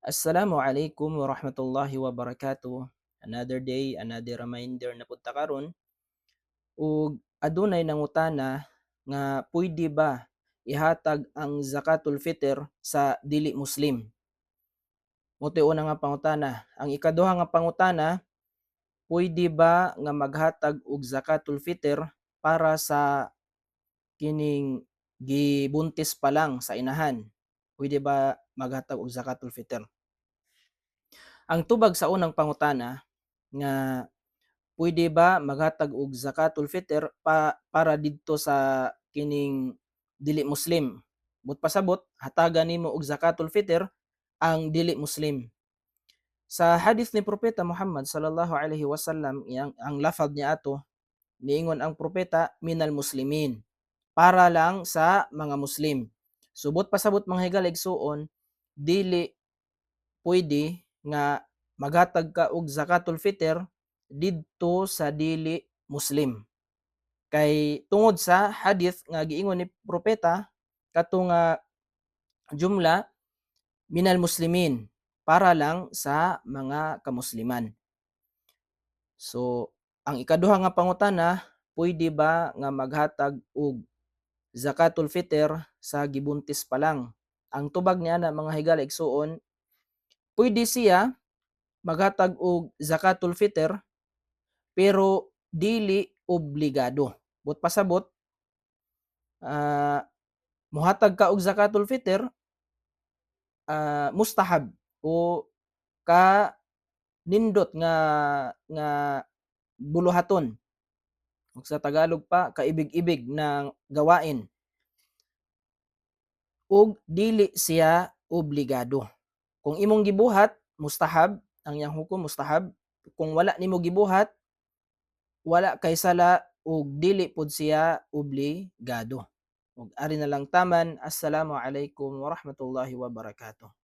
Assalamualaikum warahmatullahi wabarakatuh. Another day, another reminder na punta karon ug adunay nangutana nga pwede ba ihatag ang zakatul fitr sa dili Muslim? Motoy una nga pangutana. Ang ikaduha nga pangutana, pwede ba nga maghatag og zakatul fitr para sa kining gibuntis pa lang sa inahan? Pwede ba maghatag og zakatul fitr? Ang tubag sa unang pangutana nga pwede ba maghatag og zakatul fitr para didto sa kining dili Muslim? But pasabot hatagan nimo og zakatul fitr ang dili Muslim. Sa hadith ni Propeta Muhammad sallallahu alaihi wasallam ang lafaz niya ato niingon ang propeta minal muslimin, para lang sa mga Muslim. Subot pasabot mga higalig suon, dili pwede nga maghatag ka og zakatul fitr didto sa dili Muslim. Kay tungod sa hadith nga giingon ni propeta kato nga jumla minal muslimin, para lang sa mga kamusliman. So ang ikaduha nga pangutana, pwede ba nga maghatag og zakatul fitr sa gibuntis pa lang? Ang tubag niya na mga higala igsuon, pwede siya maghatag og zakatul fitr pero dili obligado. But pasabot, muhatag ka og zakatul fitr, mustahab o ka nindot nga buluhaton. Ug sa Tagalog pa, kaibig-ibig na gawain ug dili siya obligado. Kung imong gibuhat, mustahab, ang iyang hukom mustahab. Kung wala nimo gibuhat, wala kay sala ug dili pod siya obligado. Ug ari na lang taman. Assalamu alaikum warahmatullahi wabarakatuh.